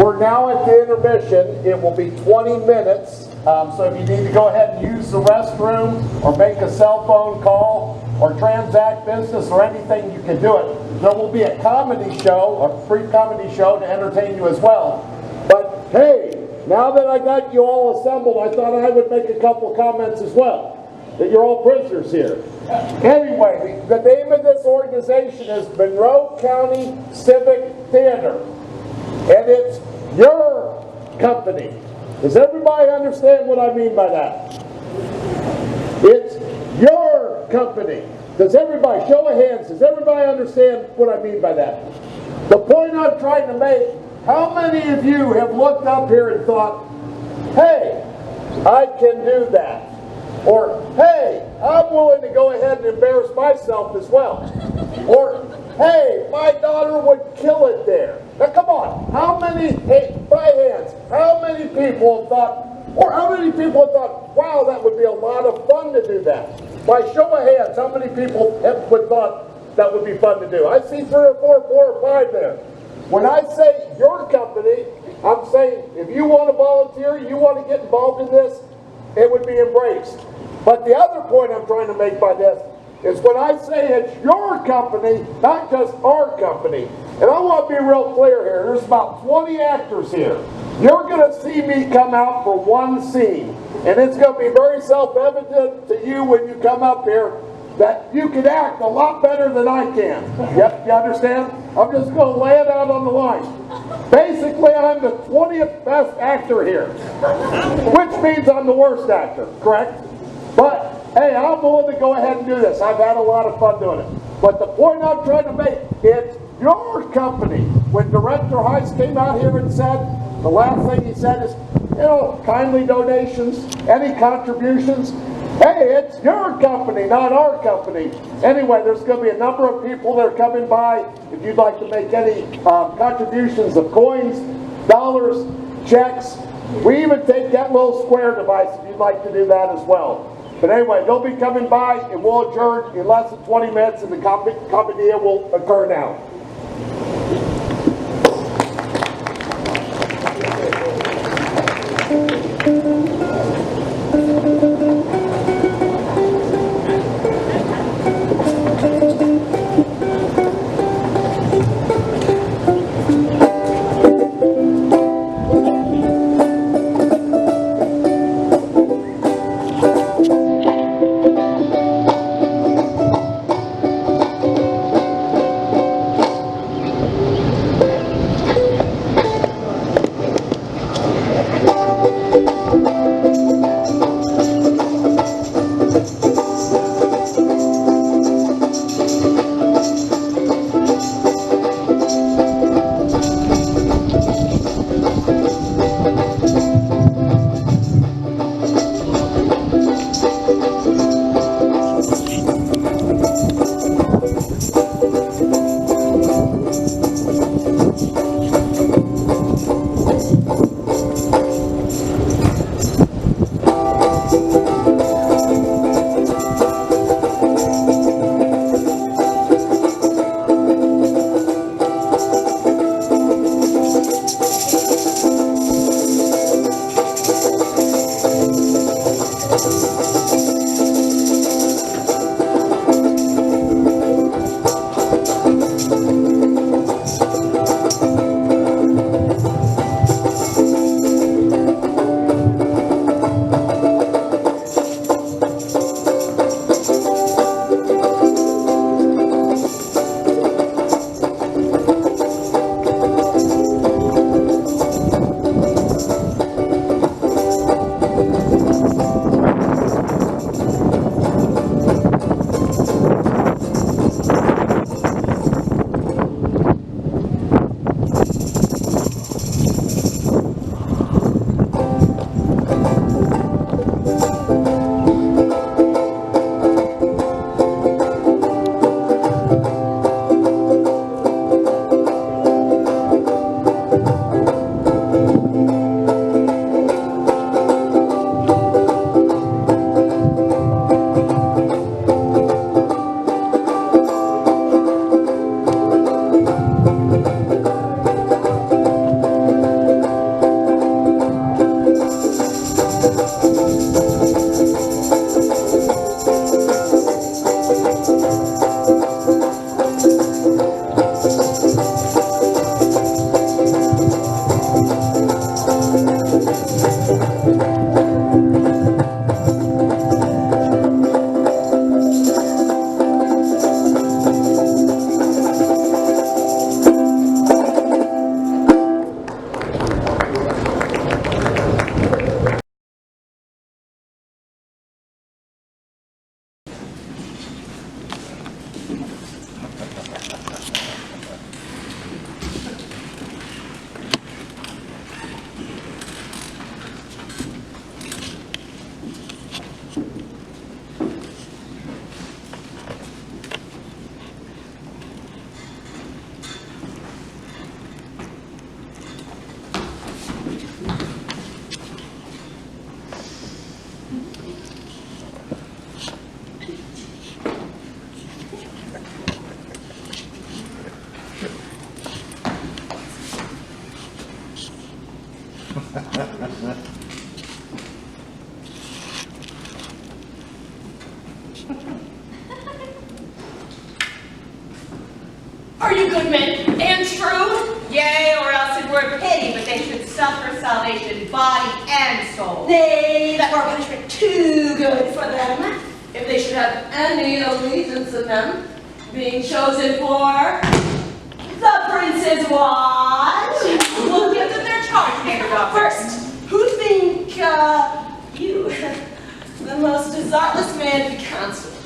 We're now at the intermission. It will be 20 minutes. So if you need to go ahead and use the restroom or make a cell phone call or transact business or anything, you can do it. There will be a comedy show, a free comedy show to entertain you as well. But hey, now that I got you all assembled, I thought I would make a couple comments as well, that you're all prisoners here. Anyway, the name of this organization is Monroe County Civic Theater, and it's your company. Does everybody understand what I mean by that? It's your company. Does everybody, show of hands, does everybody understand what I mean by that? The point I'm trying to make, how many of you have looked up here and thought, hey, I can do that? Or, hey, I'm willing to go ahead and embarrass myself as well. Or, hey, my daughter would kill it there. Now come on, how many, hey, by hands, how many people have thought, or how many people have thought, wow, that would be a lot of fun to do that? By show of hands, how many people would thought that would be fun to do? I see 3 or 4, 4 or 5 there. When I say your company, I'm saying if you want to volunteer, you want to get involved in this, it would be embraced. But the other point I'm trying to make by this is when I say it's your company, not just our company. And I want to be real clear here. There's about 20 actors here. You're going to see me come out for one scene. And it's going to be very self-evident to you when you come up here that you can act a lot better than I can. Yep, you understand? I'm just going to lay it out on the line. Basically, I'm the 20th best actor here, which means I'm the worst actor, correct? But, hey, I'm willing to go ahead and do this. I've had a lot of fun doing it. But the point I'm trying to make, it's your company. When Director Heiss came out here and said, the last thing he said is, you know, kindly donations, any contributions. Hey, it's your company, not our company. Anyway, there's going to be a number of people that are coming by. If you'd like to make any contributions of coins, dollars, checks, we even take that little square device if you'd like to do that as well. But anyway, they'll be coming by and we'll adjourn in less than 20 minutes and the Commedia will occur now. you good men, and true? Yea, or else it were pity, but they should suffer salvation, body and soul. Nay, that were a punishment too good for them, if they should have any allegiance in them, being chosen for the prince's watch. We'll give them their charge, neighbor doctor. First, who think you, the most desireless man to be constable?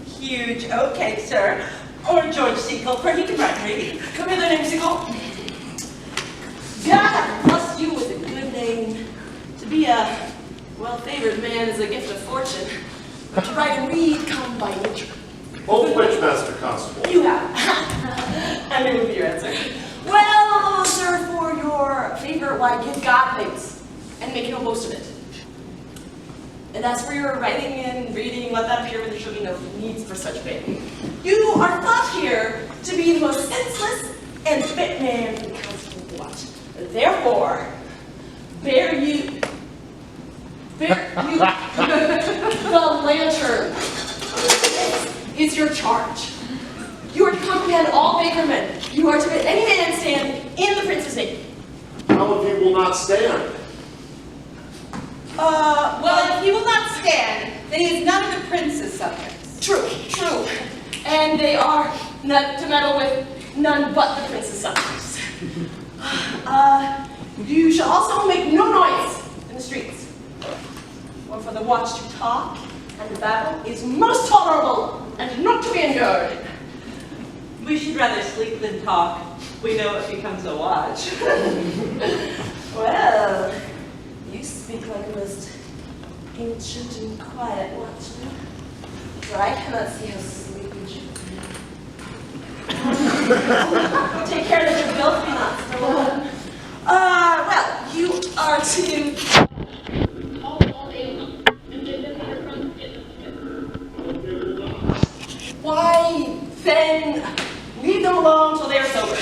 Huge. Okay, sir. Or George Seagull, for he can write and read. Come here, name Seagull. God hath blessed you with a good name. To be a well-favored man is a gift of fortune, but to write and read come by nature. Both which, Master Constable? You have. I knew it would be your answer. Well, sir, for your favor, why give God thanks and make no boast of it. And as for your writing and reading, let that appear when there shall be no needs for such fame. You are thought here to be the most senseless and fit man to the constable watch. Therefore, bear you the lantern. This is your charge. You are to comprehend all favor men. You are to bid any man stand in the prince's name. How if he will not stand? Well, if he will not stand, then he is none of the prince's subjects. True, true. And they are not to meddle with none but the prince's subjects. You shall also make no noise in the streets, or for the watch to talk, and the battle is most tolerable and not to be endured. We should rather sleep than talk. We know it becomes a watch. Well, you speak like a most ancient and quiet watchman, for I cannot see how sleepy you be. Take care that your guilt be not stolen. Well, you are to why, then, leave them alone till they are sober.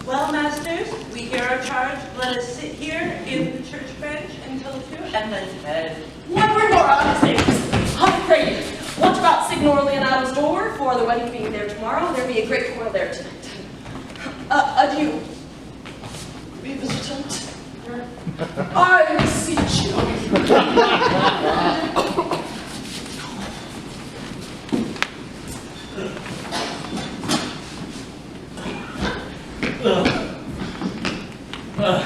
Well, masters, we hear our charge. Let us sit here in the church bench until 2 and then bed. One word more on the things. I pray you, watch about Signor Leonato's door, for the wedding being there tomorrow, there be a great quarrel there tonight. Adieu. Be visitant. I What,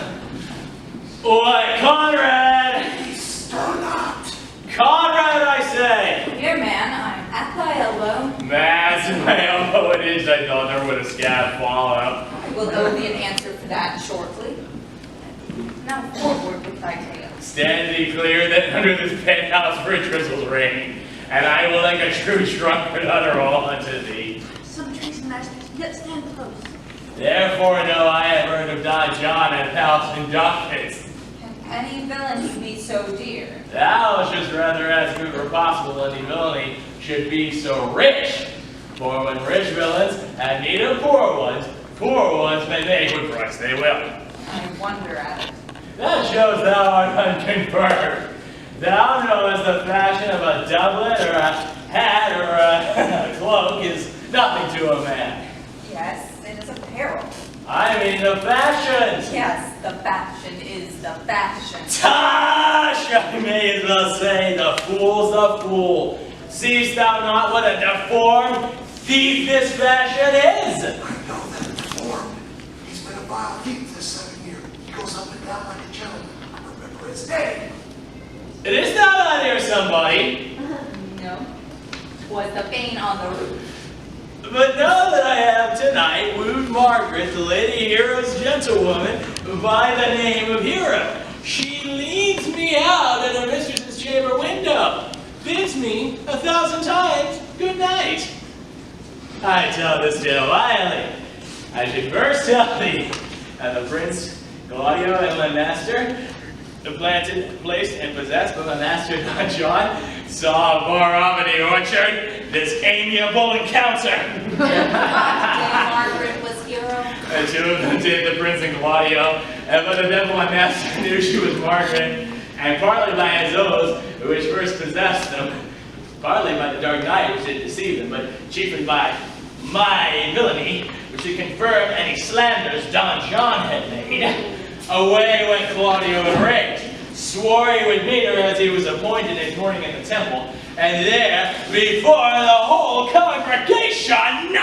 Conrad? Stir not. Conrad, I say! Here, man, I'm at thy elbow. That's my elbow it is. I thought there would a scab fall out. I will owe thee an answer for that shortly. Now forward with thy tale. Stand thee clear that under this penthouse rich drizzles rain, and I will like a true drunkard utter all unto thee. Some trees, masters, yet stand close. Therefore know I have heard of Don John and 1,000 ducats. Can any villainy be so dear? Thou shouldst rather ask if it were possible any villainy should be so rich. For when rich villains have need of poor ones may make what price they will. I wonder at it. That shows thou art unconfirmed. Thou knowest the fashion of a doublet or a hat or a cloak is nothing to a man. Yes, it is apparel. I mean the fashions. Yes, the fashion is the fashion. Tosh! I may as well say the fool's the fool. Seest thou not what a deformed thief this fashion is? I know that it's deformed. He's been a vile thief this 7 years. He goes up and down like a gentleman. Remember his name. It is not on here, somebody. No. 'Twas the bane on the roof. But know that I have tonight wooed Margaret, the Lady Hero's gentlewoman, by the name of Hero. She leads me out at her mistress's chamber window, bids me 1,000 times good night. I tell this tale vilely. I should first tell thee, and the Prince Claudio and my master, planted, placed, and possessed by my master Don John, saw far off in the orchard this amiable encounter. Margaret was hero. The two of them did, the Prince and Claudio, and but the devil my master knew she was Margaret, and partly by his oaths, which first possessed them, partly by the dark night which did deceive them, but chiefly by my villainy, which did confirm any slanders Don John had made. Away went Claudio in rage, swore he would meet her as he was appointed in morning in the temple, and there, before the whole congregation,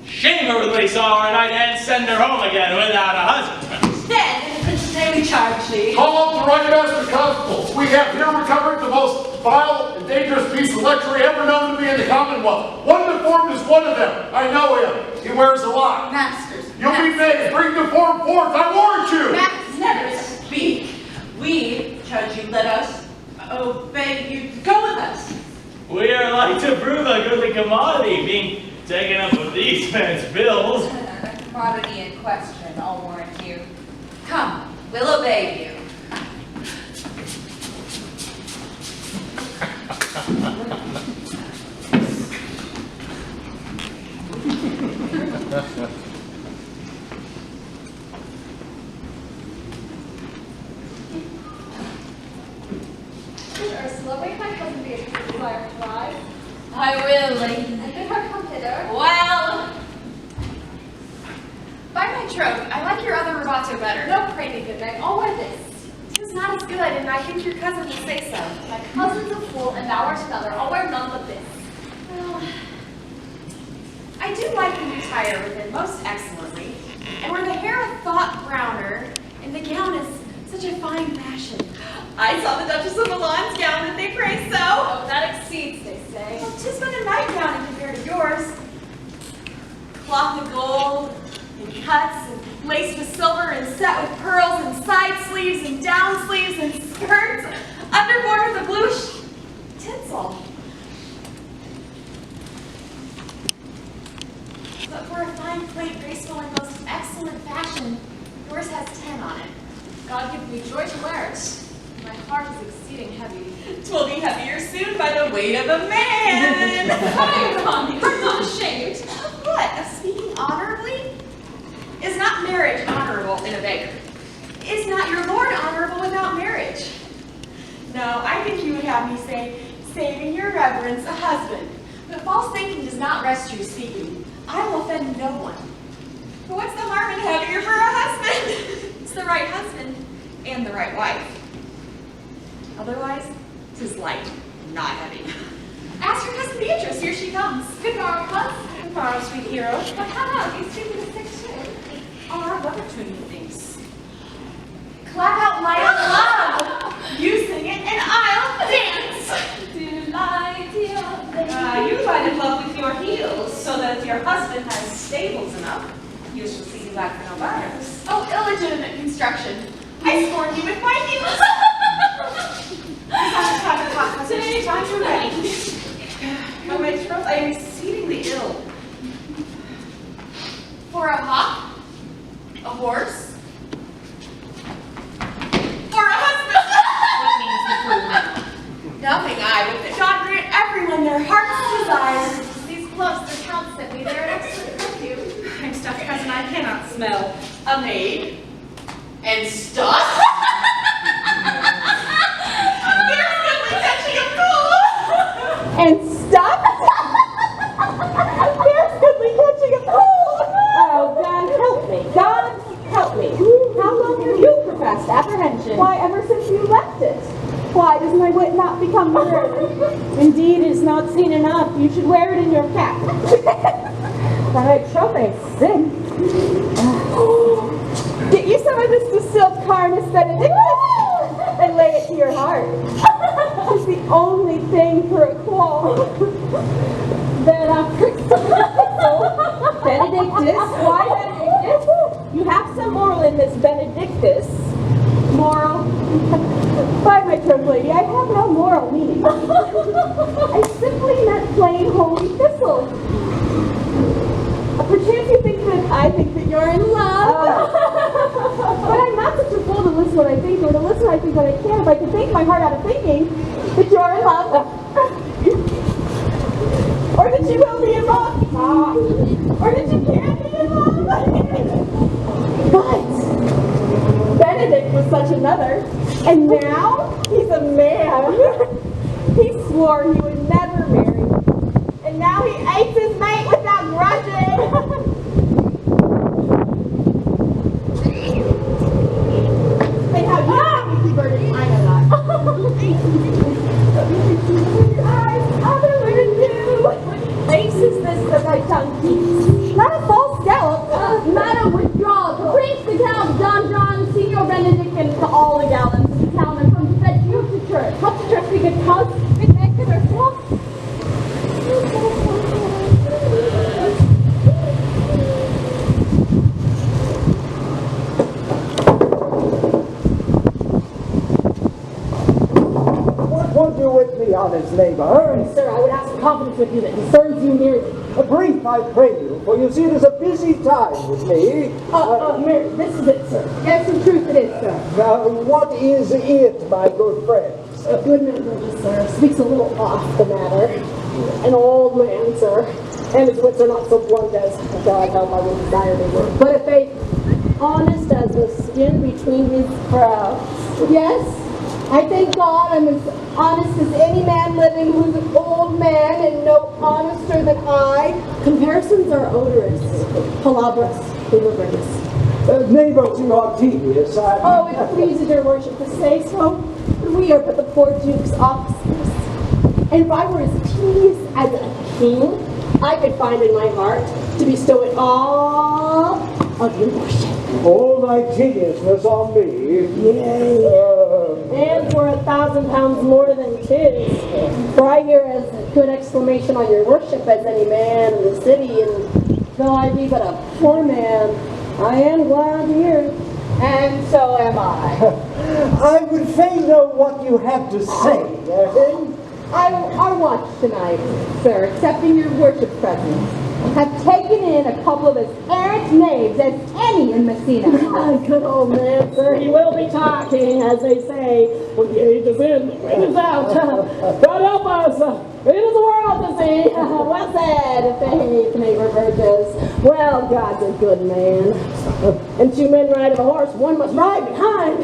shame her with what he saw her night and send her home again without a husband. Then, today we charge thee. Call up the right master constables. We have here recovered the most vile and dangerous piece of luxury ever known to be in the Commonwealth. One deformed is one of them. I know him. He wears a lot. Masters. You'll be made. Bring deformed forth. I warrant you. Masters, speak. We charge you, let us obey you. Go with us. We are like to prove a goodly commodity, being taken up with these men's bills. The commodity in question, I'll warrant you. Come, we'll obey you. Ursula, wake my cousin Beatrice to desire to rise, I will, lady. and bid her come hither. Well, By my troth, I like your other rubato better. No, pray me, good knight, I'll wear this. 'Tis not as good, and I think your cousin will say so. My cousin's a fool, and thou art another. I'll wear none but this. Well, I do like the new tire within most excellently, and where the hair a thought browner, and the gown is such a fine fashion. I saw the Duchess of Milan's gown that they praise so. Oh, that exceeds, they say. Well, 'tis but a nightgown compared to yours. Cloth of gold, and cuts, and laced with silver, and set with pearls, and side sleeves, and down sleeves, and skirts, underboard with a blue tinsel. But for a fine plate, graceful, and most excellent fashion, yours has 10 on it. God give me joy to wear it. My heart is exceeding heavy. 'Twill be heavier soon by the weight of a man. Fire upon me, I'm not ashamed. What? Of speaking honorably? Is not marriage honorable in a beggar? Is not your lord honorable without marriage? No, I think you would have me say, saving your reverence, a husband. But false thinking does not rest true speaking. I will offend no one. But what's the harm in heavier for a husband? It's the right husband and the right wife. Otherwise, 'tis light, not heavy. Ask your cousin Beatrice, here she comes. Good morrow, cousin. Good morrow, sweet hero. But come out, you speak with a sick too. are, what are two new things? Clap out my love. You sing it and I'll dance. You find it love with your heels, so that if your husband has stables enough, you shall see you back for no buyers. Oh, illegitimate construction. I scorned you with my heels. Today, time to ready. Oh, my throat, I am exceedingly ill. For a hawk? A horse? Or a husband? Nothing, I would think. God grant everyone their heart's desire. These gloves the Count sent me, they're an excellent perfume. I'm stuffed cousin, I cannot smell a maid. And stuff? There's goodly catching a fool! And stop? There's goodly catching a fool! Oh, God help me. God help me. How long have you professed apprehension? Why, ever since you left it. Why does my wit not become mirrored? Indeed, it is not seen enough. You should wear it in your cap. I troth I sin. Get you some of this distilled carnus benedictus and lay it to your heart. It's the only thing for a qual. Benedictus? Why Benedictus? You have some moral in this Benedictus. Moral? By my troth, lady, I have no moral meaning. I simply meant plain holy thistle. Perchance you think that I think that you're in love. But I'm not such a fool to listen what I think, or to listen what I think what I can. If I can think my heart out of thinking that you're in love. Or that you will be in love. Or that you can be in love. But Benedict was such another. And now he's a man. He swore he would never marry. And now he hates his mate without grudging. And how you burden, I know that. Your eyes, other women do. What face is this that thy tongue keeps? Not a false scallop. Madam, withdraw. Preach the Count, John, Senior Benedict, and to all the gallants in the town, and from the fed you to church. Help the church be good cause, good neck, good herself. What would you with me, honest neighbor? Sir, I would ask a confidence with you that concerns you nearly. A brief, I pray you, for you see it is a busy time with me. Mary, this is it, sir. Yes, in truth it is, sir. Now, what is it, my good friends? A good man, sir, speaks a little off the matter. An old man, sir, and his wits are not so blunt as God help I would desire they were. But a faith honest as the skin between his brows. Yes, I thank God I'm as honest as any man living who's an old man and no honester than I. Comparisons are odorous, palabras, lugubrious. Neighbors, you are tedious. Oh, it pleases your worship to say so. We are but the poor Duke's officers. And if I were as tedious as a king, I could find in my heart to bestow it all of your worship. All thy tediousness on me. Yea. And for 1,000 pounds more than 'tis. For I hear as good exclamation on your worship as any man in the city, and though I be but a poor man, I am glad to hear it. And so am I. I would fain know what you have to say. I watched tonight, sir, accepting your worship presence, have taken in a couple of as errant knaves as any in Messina. Good old man, sir, he will be talking, as they say, when the age is in, the wind is out. God help us, it is a world to see. Well said, if faith may reverses. Well, God's a good man. And two men ride of a horse, one must ride behind.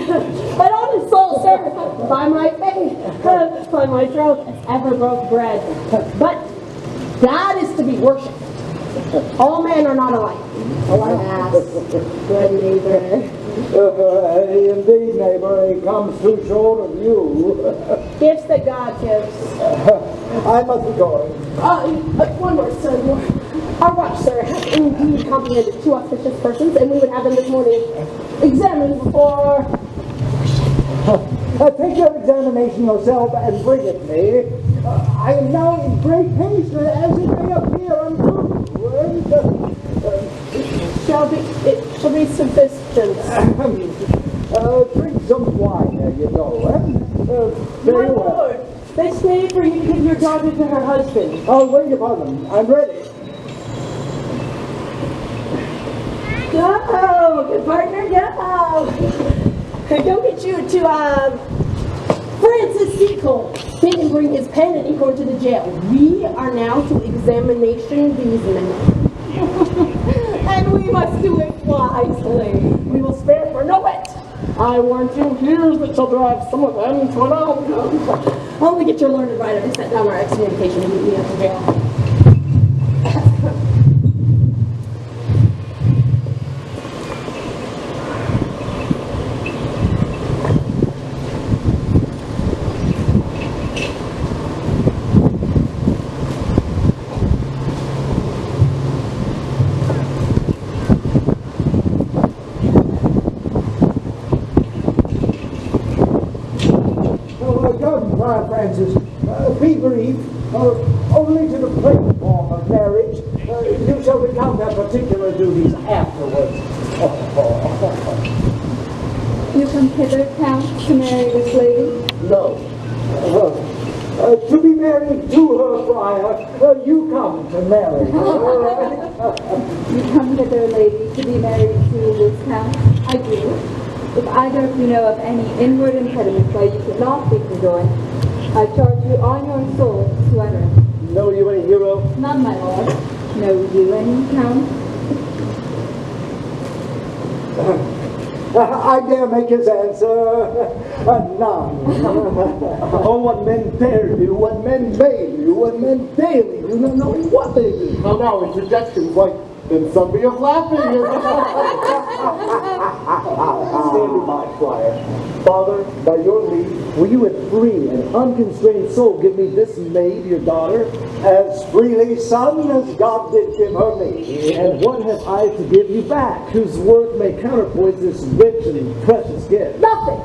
But on his soul, sir, by my faith, by my troth, as ever broke bread. But God is to be worshipped. All men are not alike. Alas, good neighbor. Indeed, neighbor, he comes too short of you. Gifts that God gives. I must be going. One more, sir. Our watch, sir, has indeed comprehended 2 auspicious persons, and we would have them this morning examined before... Take your examination yourself and bring it me. I am now in great haste, as it may appear untrue. Shall be sufficient. Drink some wine, there you go. Very well. Lord, they stayed for you to give your daughter to her husband. I'll wait upon them. I'm ready. Go, good partner, go. Don't get you to, Francis Seacole. He can bring his pen and ink over to the jail. We are now to examination these men. And we must do it wisely. We will spare for no wit. I warrant you, here's that shall drive some of them to an outcome. Only get your learned writer to set down our excommunication and meet me at the jail. Francis, be brief, only to the platform of marriage. You shall recount their particular duties afterwards. You come hither, Count, to marry this lady? No. To be married to her, friar, you come to marry her. You come hither, lady, to be married to this Count? I do. If either of you know of any inward impediment why you could not be conjoined, I charge you on your soul to utter. Know you any hero? None, my lord. Know you any, Count? I dare make his answer none. Oh, what men dare do, what men may do, what men daily do, not knowing what they do. No, interjections like, then somebody is laughing. Stand by, friar. Father, by your leave, will you with free and unconstrained soul give me this maid, your daughter, as freely, son, as God did give her me? And what have I to give you back, whose worth may counterpoise this rich and precious gift? Nothing!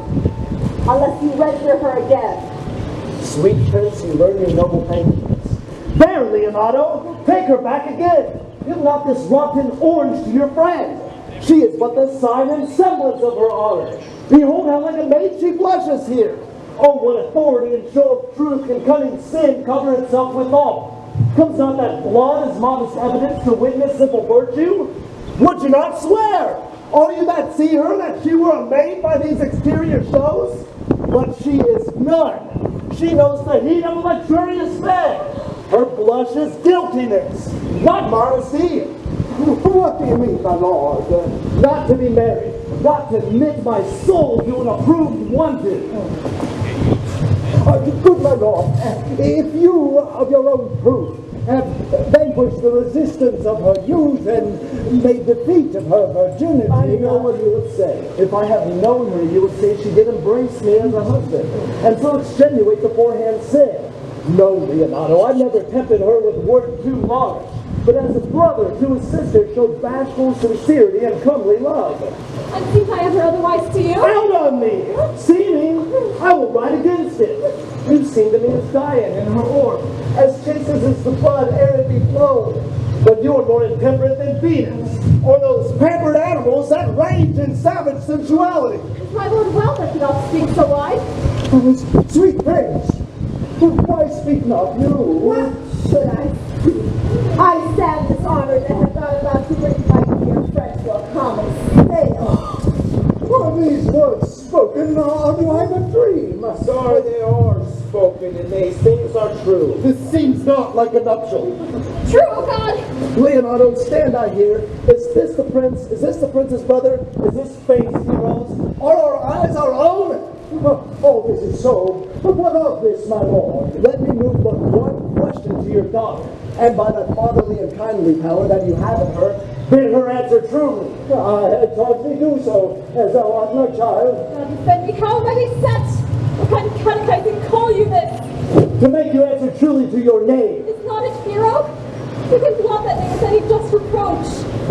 Unless you register her again. Sweet prince, you learn your noble payments. There, Leonardo, take her back again. Give not this rotten orange to your friend. She is but the sign and semblance of her honor. Behold how like a maid she blushes here. Oh, what authority and show of truth can cunning sin cover itself withal? Comes not that blood as modest evidence to witness simple virtue? Would you not swear, all you that see her, that she were a maid by these exterior shows? But she is none. She knows the heat of a luxurious bed. Her blush is guiltiness, not modesty. What do you mean, my lord? Not to be married, not to knit my soul to an approved wanted. Good my lord, if you, of your own proof, have vanquished the resistance of her youth and made defeat of her virginity... I know what you would say. If I had known her, you would say she did embrace me as a husband, and so extenuate beforehand sin. No, Leonardo, I never tempted her with word too large, but as a brother to his sister showed bashful sincerity and comely love. And seem I ever otherwise to you? Out on me! Seeming, I will ride against it. You seem to me as Dian in her orb, as chaste as the blood ere it be flown. But you're more intemperate than Venus, or those pampered animals that rage in savage sensuality. Is my lord well that you not speak so wide? Sweet prince, why speak not you? What should I speak? I stand dishonored and have not allowed to bring my dear friend to a common sale. Are these words spoken, or do I have a dream? Sorry they are spoken, and these things are true. This seems not like a nuptial. True, oh God! Leonardo, stand I here. Is this the prince? Is this the prince's brother? Is this fate's heroes? Are our eyes our own? Oh, this is so. But what of this, my lord? Let me move but one question to your daughter, and by that fatherly and kindly power that you have in her, bid her answer truly. I had taught thee do so, as thou art no child. God defend me, how may he set? What kind of catechizing call you this? To make you answer truly to your name. Is not a hero? He can blot that name with any just reproach.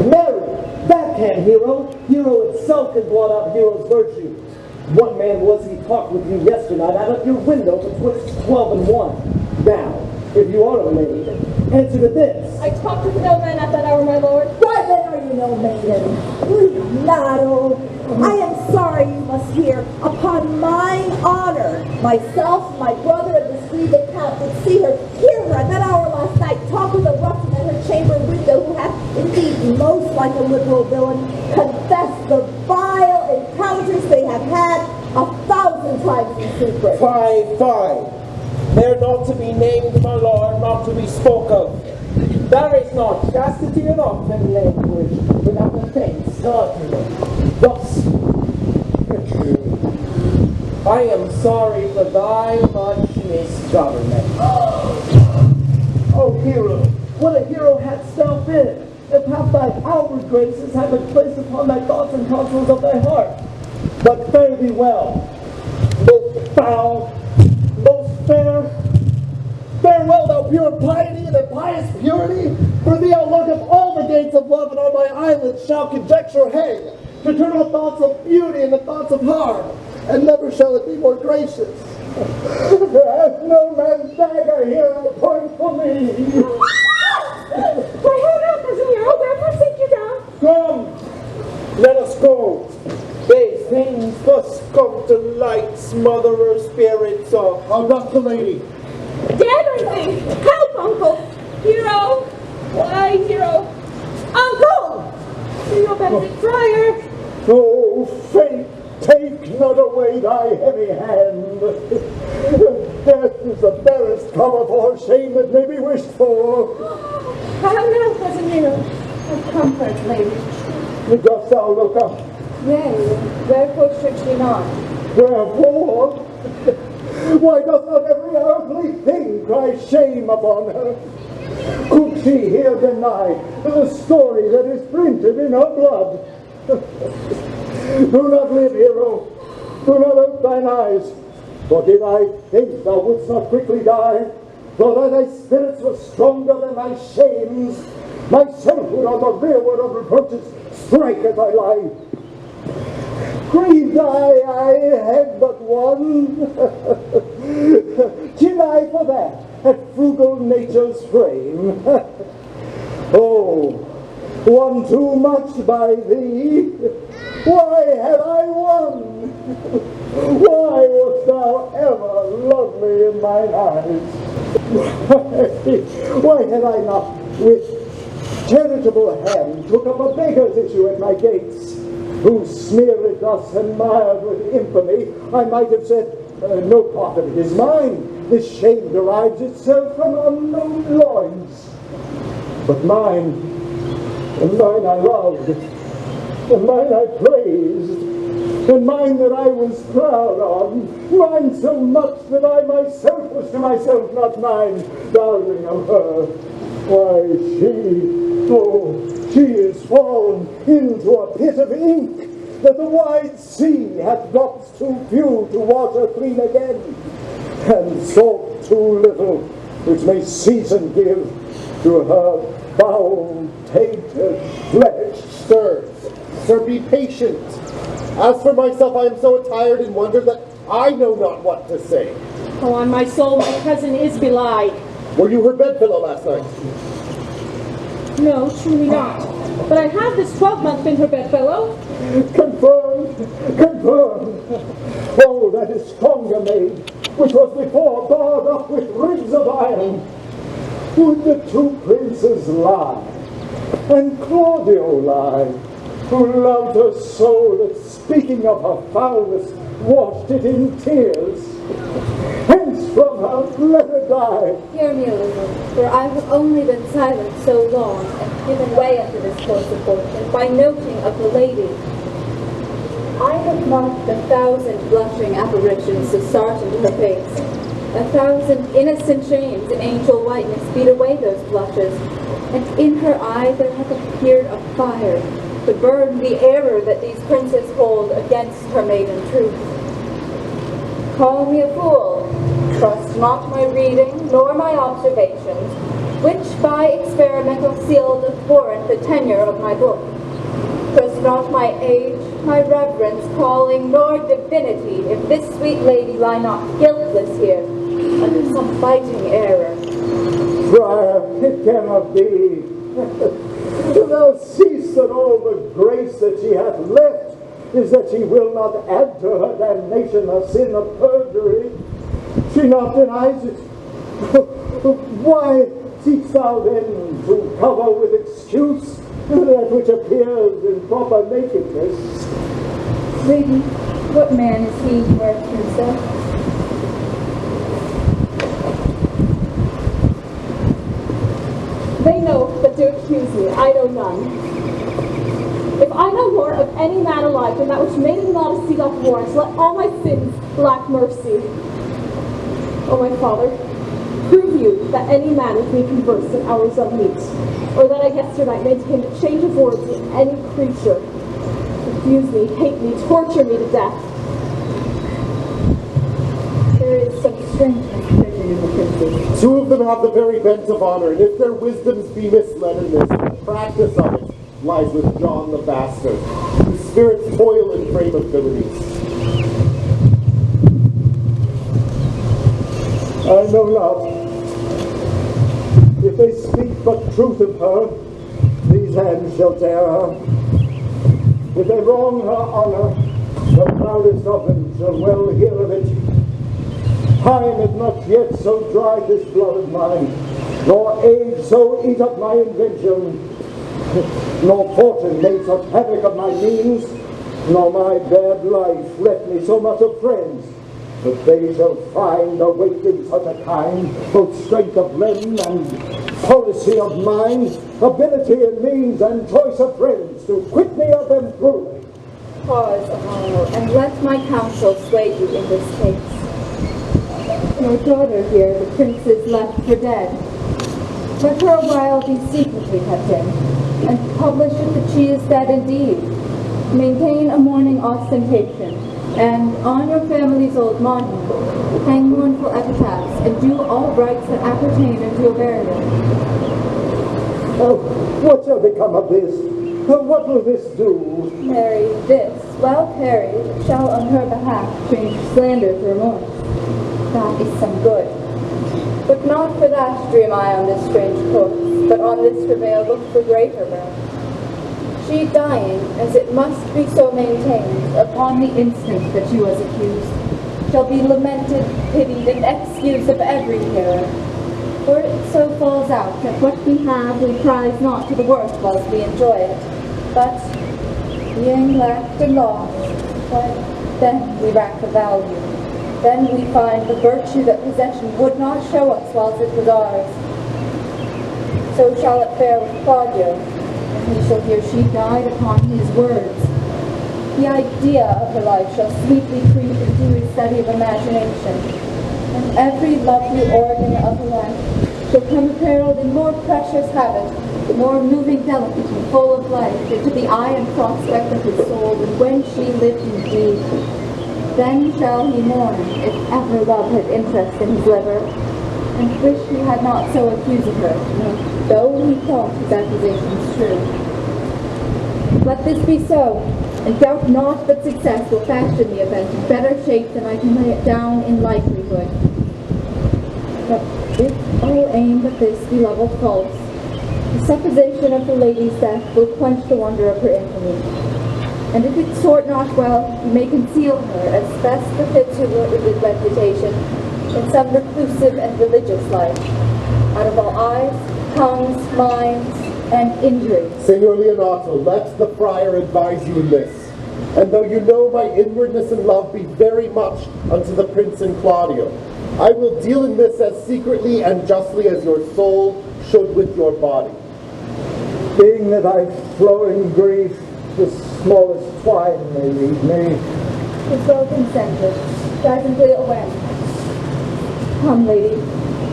Mary, backhand hero. Hero itself can blot out hero's virtue. What man was he talked with you yesternight out of your window betwixt 12 and 1? Now, if you are a maid, answer to this. I talked with no man at that hour, my lord. Why then are you no maiden? Leonardo, I am sorry you must hear. Upon mine honor, myself, my brother, and the Swede the Count would see her, hear her at that hour last night, talk with a ruffian at her chamber window who hath, indeed, most like a liberal villain, confessed the vile encounters they have had 1,000 times in secret. Fine, fine. They're not to be named, my lord, not to be spoke of. There is not chastity enough in language without offense. Thus, I am sorry for thy much misgovernment. Oh, hero, what a hero hadst thou been, if half thy outward graces had been placed upon thy thoughts and counsels of thy heart. But fare thee well, most foul, most fair. Farewell, thou pure piety and pious purity, for thee I'll look up all the gates of love, and on my eyelids shall conjecture hang, to turn on thoughts of beauty and the thoughts of harm, and never shall it be more gracious. As no man's dagger here will point for me. Why, hold up, Casimiro, wherefore sink you down? Come, let us go. These things must come to light, smother spirits of. How doth the lady? Dead, I think. Help, uncle. Hero. Why, hero. Uncle! Hero Benedict Friar. Oh, fate, take not away thy heavy hand. Death is the barest cover for shame that may be wished for. How now, Casimiro? A comfort, lady. Dost thou look up? Yea, wherefore should she not? Wherefore? Why doth not every earthly thing cry shame upon her? Could she here deny the story that is printed in her blood? Do not live, hero. Do not open thine eyes. For did I think thou wouldst not quickly die, for that thy spirits were stronger than thy shames, myself would on the rearward of reproaches strike at thy life. Grieved I had but one. Chill I for that at frugal nature's frame. Oh, one too much by thee. Why had I won? Why wast thou ever lovely in mine eyes? Why had I not with charitable hand took up a beggar's issue at my gates? Who smeared thus and mired with infamy, I might have said, no part of it is mine. This shame derives itself from unknown loins. But mine, and mine I loved, and mine I praised, and mine that I was proud of, mine so much that I myself was to myself not mine, darling of her. Why, she is fallen into a pit of ink, that the wide sea hath drops too few to wash her clean again, and salt too little, which may season give to her foul, tainted flesh. Sir, be patient. As for myself, I am so attired and wondered that I know not what to say. Oh, on my soul, my cousin is belied. Were you her bedfellow last night? No, truly not. But I have this 12-month been her bedfellow. Confirmed, confirmed. Oh, that is stronger maid, which was before barred up with rings of iron. Would the two princes lie, and Claudio lie, who loved her so that speaking of her foulness, washed it in tears? Hence from her, let her die. Hear me a little, for I have only been silent so long, and given way unto this course of fortune, by noting of the lady. I have marked 1,000 blushing apparitions to start into her face. 1,000 innocent shames in angel whiteness beat away those blushes, and in her eye there hath appeared a fire to burn the error that these princes hold against her maiden truth. Call me a fool. Trust not my reading, nor my observations, which by experimental seal doth warrant the tenure of my book. 'Twas not my age, my reverence, calling, nor divinity, if this sweet lady lie not guiltless here, under some biting error. Friar, it cannot be. Thou seest that all the grace that she hath left is that she will not add to her damnation a sin of perjury. She not denies it. Why seekst thou then to cover with excuse that which appears in proper nakedness? Lady, what man is he you are accused of? They know but do accuse me. I know none. If I know more of any man alive than that which made me not a sea doth warrant, let all my sins lack mercy. O my father, prove you that any man with me conversed in hours of meat, or that I yesternight maintained a change of words with any creature. Abuse me, hate me, torture me to death. There is some strangeness written in the princes. Two of them have the very bent of honor, and if their wisdoms be misled in this, the practice of it lies with John the Bastard, whose spirits toil in frame abilities. I know not. If they speak but truth of her, these hands shall tear her. If they wrong her honor, the proudest of them shall well hear of it. Time hath not yet so dried this blood of mine, nor age so eat up my invention, nor fortune made such havoc of my means, nor my bad life left me so much of friends. But they shall find awaiting such a kind, both strength of limb and policy of mind, ability and means and choice of friends to quit me of them truly. Pause a while, and let my counsel sway you in this case. Your daughter here, the prince's left for dead. Let her a while be secretly kept in, and publish it that she is dead indeed. Maintain a mourning ostentation, and on your family's old monument, hang mournful epitaphs, and do all rites that appertain unto your burial. Oh, what shall become of this? What will this do? Mary, this, well carried, shall on her behalf change slander to remorse. That is some good. But not for that dream I on this strange course, but on this travail look for greater mirth. She dying, as it must be so maintained, upon the instant that she was accused, shall be lamented, pitied, and excused of every hearer. For it so falls out that what we have we prize not to the worth whilst we enjoy it, but being lacked and lost, why, then we rack the value. Then we find the virtue that possession would not show us whilst it was ours. So shall it fare with Claudio, and he shall hear she died upon his words. The idea of her life shall sweetly creep into his study of imagination, and every lovely organ of her life shall come apparelled in more precious habit, more moving delicate and full of life into the eye and prospect of his soul than when she lived indeed. Then shall he mourn, if ever love had interest in his liver, and wish he had not so accused her, though he thought his accusations true. Let this be so, and doubt not but success will fashion the event in better shape than I can lay it down in likelihood. But if all aim but this be levelled false, the supposition of the lady's death will quench the wonder of her infamy. And if it sort not well, you may conceal her as best befits your worthy reputation in some reclusive and religious life, out of all eyes, tongues, minds, and injuries. Signor Leonato, let the friar advise you in this. And though you know my inwardness and love be very much unto the prince and Claudio, I will deal in this as secretly and justly as your soul should with your body. Being that I flow in grief, the smallest twine may lead me. Is well consented, presently it went. Come, lady,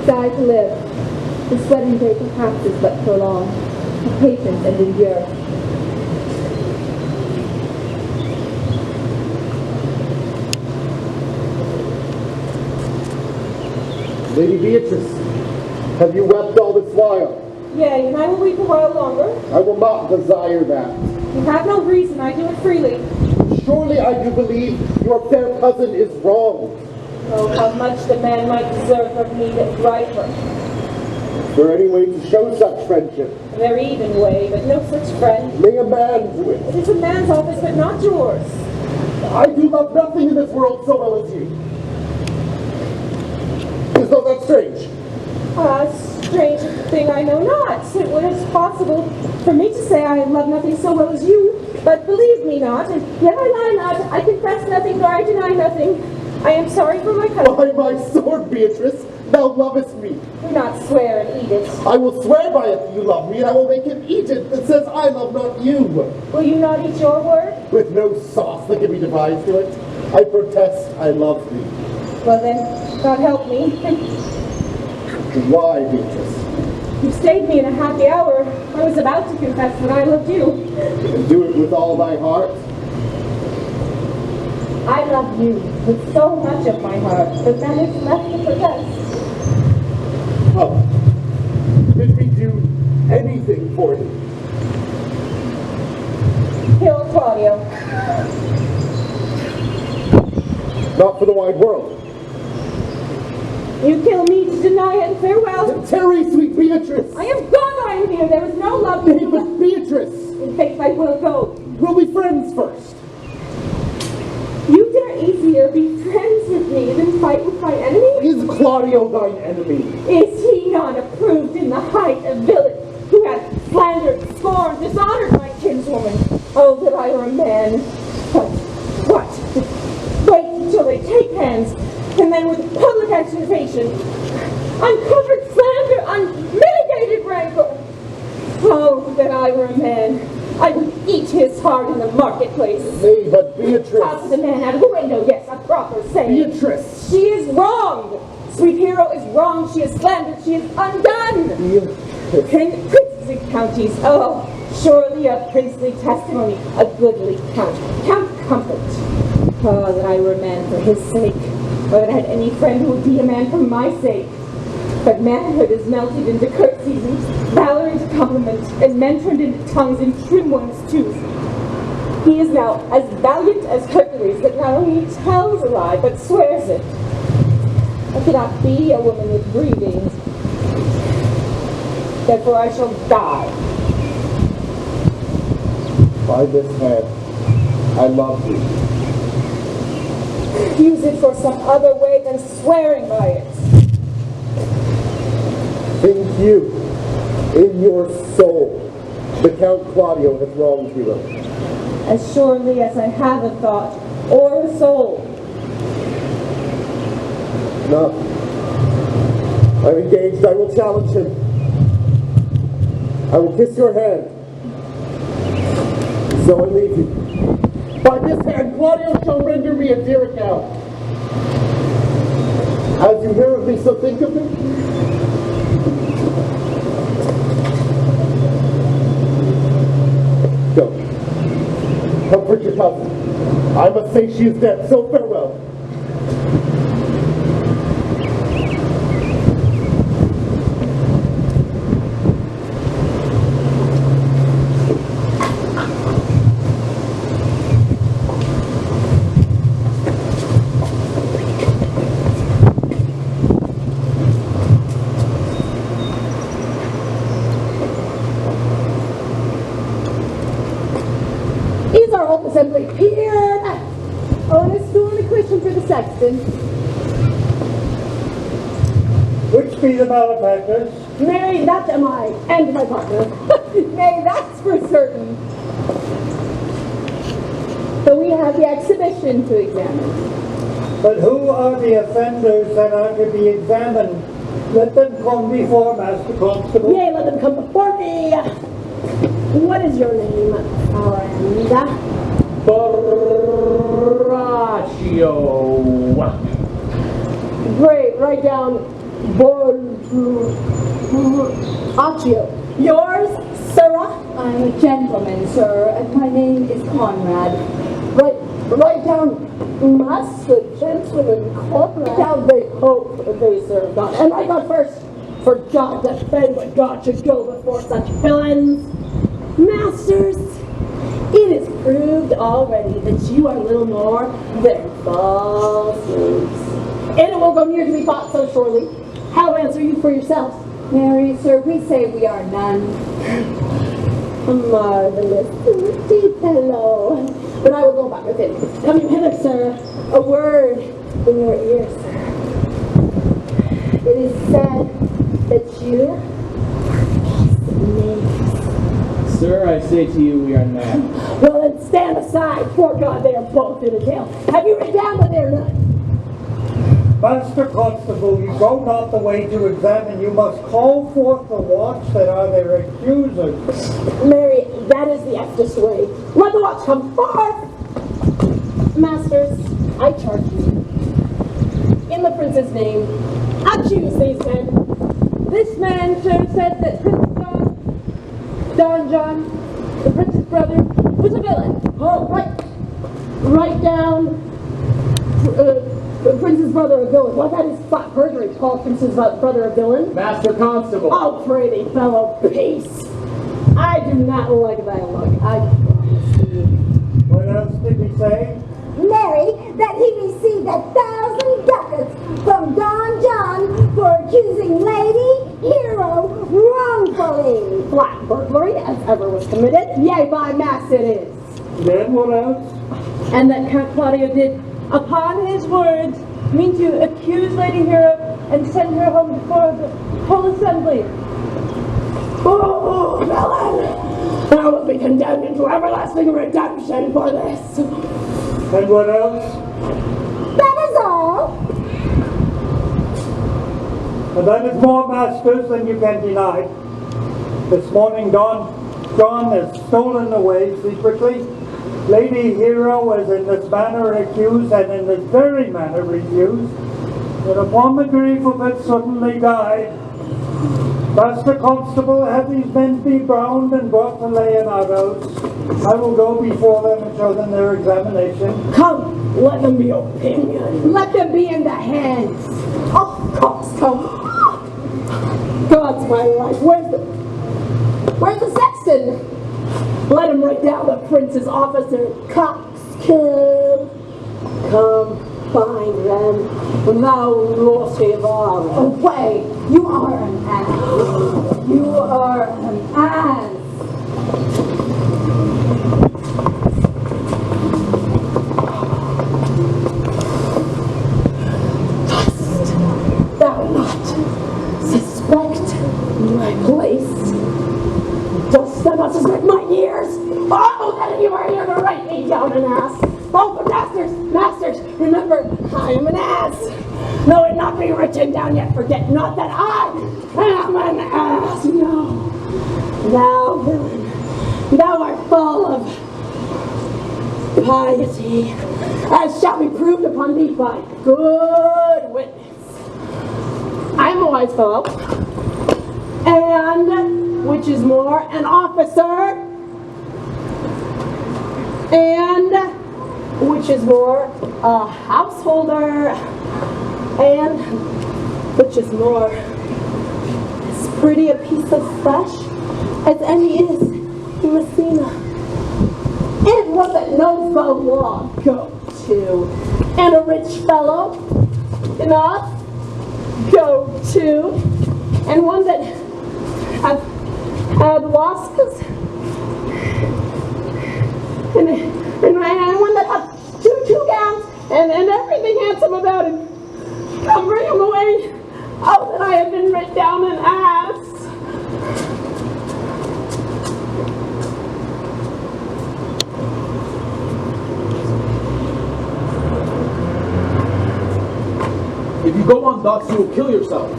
die to live. The sweating day perhaps is but prolonged. Have patience and endure. Lady Beatrice, have you wept all this while. Yea, and I will weep a while longer. I will not desire that. You have no reason, I do it freely. Surely I do believe your fair cousin is wrong. Oh, how much the man might deserve from me that right her. Is there any way to show such friendship? A very even way, but no such friend. May a man do it. It is a man's office, but not yours. I do love nothing in this world so well as you. Is though that strange? Strange is the thing I know not. It was possible for me to say I love nothing so well as you, but believe me not, and yet I lie not. I confess nothing, nor I deny nothing. I am sorry for my cousin. By my sword, Beatrice, thou lovest me. Do not swear and eat it. I will swear by it that you love me, and I will make him eat it that says I love not you. Will you not eat your word? With no sauce that can be devised to it, I protest I love thee. Well then, God help me. Why, Beatrice? You stayed me in a happy hour. I was about to confess that I loved you. And do it with all thy heart. I love you with so much of my heart, but then it's left to protest. Oh, bid me do anything for you. Kill Claudio. Not for the wide world. You kill me to deny it, and farewell. Tarry, sweet Beatrice. I am gone, I am here. There is no love Nay, but Beatrice. In faith, I will go. We'll be friends first. You dare easier be friends with me than fight with my enemy? Is Claudio thine enemy? Is he not approved in the height a villain who hath slandered, scorned, dishonored my kinswoman? Oh, that I were a man. But what? Wait until they take hands, and then with public accusation, uncovered slander, unmitigated rancor. Oh, that I were a man. I would eat his heart in the marketplace. Nay, but Beatrice. Toss the man out of the window, yes, a proper saying. Beatrice. She is wrong. Sweet hero is wrong. She is slandered. She is undone. Princely counties. Oh, surely a princely testimony. A goodly count. Count Comfort. Oh, that I were a man for his sake. Or that I had any friend who would be a man for my sake. But manhood is melted into curtsies, and valor into compliment, and men turned into tongues, and trim ones too. He is now as valiant as Hercules, that not only tells a lie, but swears it. I cannot be a woman with breeding. Therefore I shall die. By this hand, I love thee. Use it for some other way than swearing by it. Think you, in your soul, the Count Claudio hath wronged you? As surely as I have a thought or a soul. No. I'm engaged. I will challenge him. I will kiss your hand. So I leave you. By this hand, Claudio shall render me a dear account. As you hear of me, so think of me. Go. Comfort your cousin. I must say she is dead, so farewell. Assembly here. On a stool and a cushion for the sexton. Which be the malefactors? Mary, that am I, and my partner. Nay, that's for certain. So we have the exhibition to examine. But who are the offenders that are to be examined? Let them come before Master Constable. Yea, let them come before me. What is your name, friend? Borraccio. Great, write down Borraccio. Yours, Sirrah? I'm a gentleman, sir, and my name is Conrad. Write down Master Gentleman Conrad. Down they hope they serve God. And write down first, For God defend what God should go before such villains. Masters, it is proved already that you are little more than false roofs. And it will go near to be thought so surely. How answer you for yourself? Mary, sir, we say we are none. Marvelous. Deep hello. But I will go back with him. Come you hither, sir. A word in your ear, sir. It is said that you Sir, I say to you, we are not. Well, then stand aside. For God, they are both in a jail. Have you written down that they are none? Master Constable, you go not the way to examine. You must call forth the watch that are their accusers. Mary, that is the eftest way. Let the watch come forth. Masters, I charge you, in the prince's name, accuse these men. This man, sir, said that Prince John, the prince's brother, was a villain. Oh, write down the prince's brother a villain. Well, that is flat perjury to call prince's brother a villain. Master Constable. Oh, pretty fellow, peace. I do not like that look. I promise you. What else did he say? Mary, that he received 1,000 ducats from Don John for accusing Lady Hero wrongfully. Flat burglary, as ever was committed. Yea, by mass it is. Then what else? And that Count Claudio did, upon his words, mean to accuse Lady Hero and send her home before the whole assembly. Oh, villain! Thou wilt be condemned into everlasting redemption for this. And what else? That is all. And that is more, masters, than you can deny. This morning Don John has stolen away secretly. Lady Hero was in this manner accused, and in this very manner refused, and upon the grief of it suddenly died. Master Constable, have these men be bound and brought to lay in our house. I will go before them and show them their examination. Come, let them be opinion. Let them be in the hands. Of course, come. God's my life. Where's the sexton? Let him write down the prince's officer. Coxcomb. Come, find them. Thou Lorsivar. Away! You are an ass. You are an ass. Dost thou not suspect my place? Dost thou not suspect my years? Oh, then you are here to write me down an ass. Oh, but masters, remember, I am an ass. Though it not be written down yet, forget not that I am an ass. No, thou villain, thou art full of piety, as shall be proved upon thee by good witness. I am a wise fellow, and, which is more, an officer, and, which is more, a householder, and, which is more, as pretty a piece of flesh as any is in Messina. And one that knows the law, go to. And a rich fellow, enough, go to. And one that has had losses, and one that has two gowns, and everything handsome about him. Come bring him away. Oh, that I have been written down an ass. If you go on thus, you will kill yourself.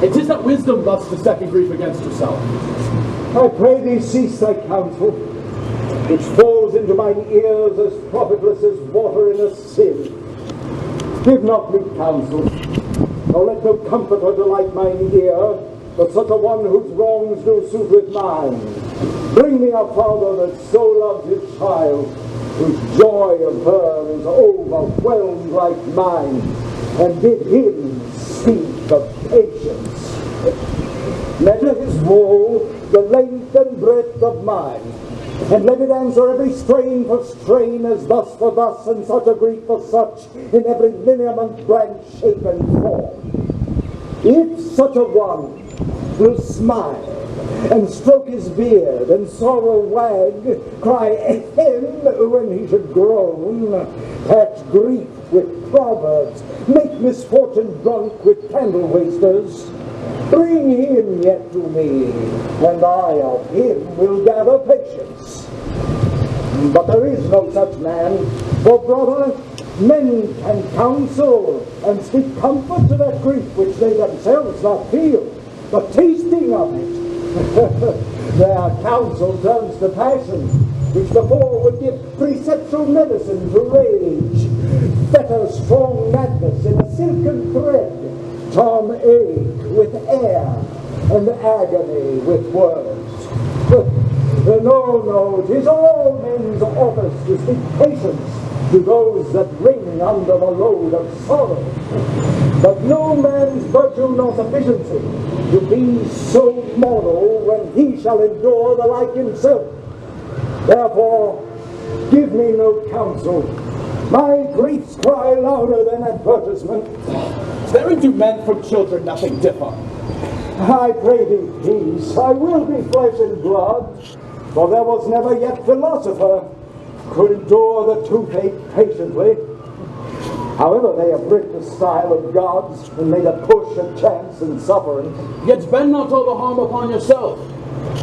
It is not wisdom thus to second grief against yourself. I pray thee cease thy counsel, which falls into mine ears as profitless as water in a sieve. Give not me counsel, nor let no comforter delight mine ear, but such a one whose wrongs do suit with mine. Bring me a father that so loves his child, whose joy of her is overwhelmed like mine, and bid him speak of patience. Measure his woe, the length and breadth of mine, and let it answer every strain for strain, as thus for thus, and such a grief for such, in every lineament, branch, shape, and form. If such a one will smile, and stroke his beard, and sorrow wag, cry ahem when he should groan, patch grief with proverbs, make misfortune drunk with candle wasters, bring him yet to me, and I of him will gather patience. But there is no such man, for brother, men can counsel and speak comfort to that grief which they themselves not feel, but tasting of it, their counsel turns to passion, which before would give preceptual medicine to rage, fetter strong madness in a silken thread, charm ache with air, and agony with words. No, 'tis all men's office to speak patience to those that ring under the load of sorrow, but no man's virtue nor sufficiency to be so moral when he shall endure the like himself. Therefore, give me no counsel. My griefs cry louder than advertisement. Therein do men from children nothing differ. I pray thee peace. I will be flesh and blood, for there was never yet philosopher could endure the toothache patiently. However, they have writ the style of gods and made a push at chance and suffering. Yet spend not all the harm upon yourself.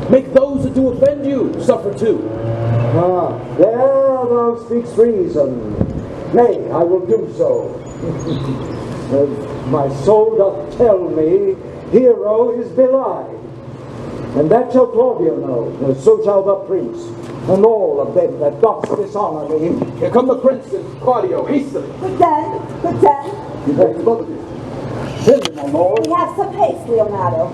Make those that do offend you suffer too. Ah, there thou speakst reason. Nay, I will do so. My soul doth tell me, hero is belied. And that shall Claudio know, and so shall the prince, and all of them that doth dishonor me. Here come the prince and Claudio, hastily. Good den, good den. You thank both of you. Tell me, my lord. We have some haste, Leonardo.